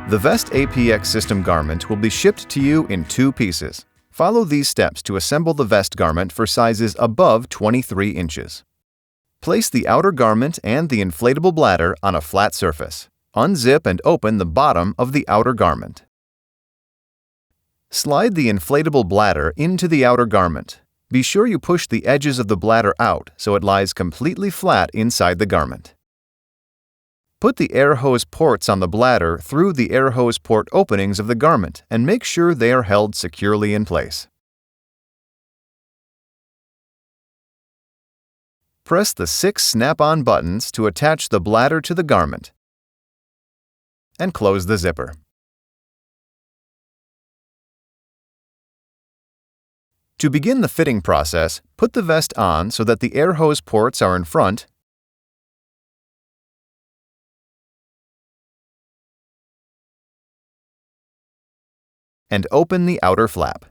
The VEST APX System garment will be shipped to you in 2 pieces. Follow these steps to assemble the vest garment for sizes above 23 inches. Place the outer garment and the inflatable bladder on a flat surface. Unzip and open the bottom of the outer garment. Slide the inflatable bladder into the outer garment. Be sure you push the edges of the bladder out so it lies completely flat inside the garment. Put the air hose ports on the bladder through the air hose port openings of the garment and make sure they are held securely in place. Press the 6 snap-on buttons to attach the bladder to the garment and close the zipper. To begin the fitting process, put the vest on so that the air hose ports are in front and open the outer flap.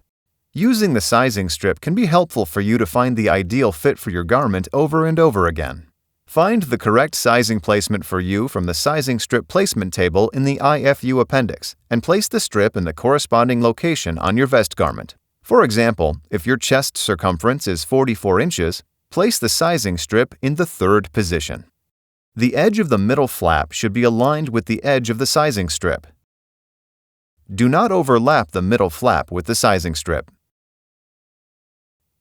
Using the sizing strip can be helpful for you to find the ideal fit for your garment over and over again. Find the correct sizing placement for you from the sizing strip placement table in the IFU appendix and place the strip in the corresponding location on your vest garment. For example, if your chest circumference is 44 inches, place the sizing strip in the 3rd position. The edge of the middle flap should be aligned with the edge of the sizing strip. Do not overlap the middle flap with the sizing strip.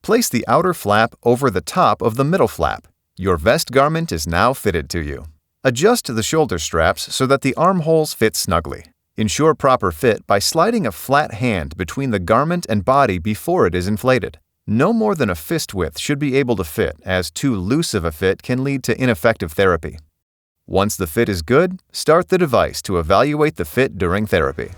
Place the outer flap over the top of the middle flap. Your vest garment is now fitted to you. Adjust the shoulder straps so that the armholes fit snugly. Ensure proper fit by sliding a flat hand between the garment and body before it is inflated. No more than a fist width should be able to fit, as too loose of a fit can lead to ineffective therapy. Once the fit is good, start the device to evaluate the fit during therapy.